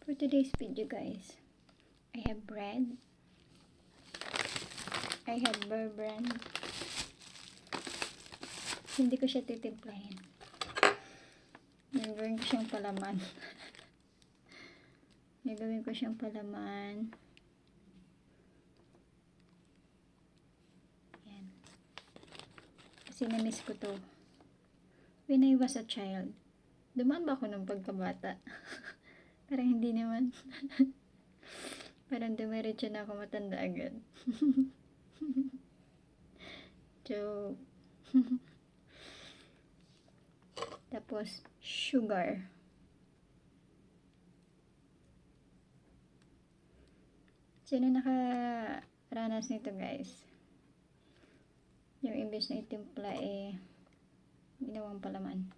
For today's video, guys, I have bread, I have Bear Brand. Hindi ko siya titimplahin. Gagawin ko siyang palaman. Gagawin ko siyang palaman. Yan. Kasi na-miss ko to. When I was a child. Dumaan ba ako ng pagkabata? Parang hindi naman. Parang dumiretso na ako matanda agad. Joke. Tapos, sugar. Sino nakaranas nito, guys? Yung imbes na itimpla ginawang palaman.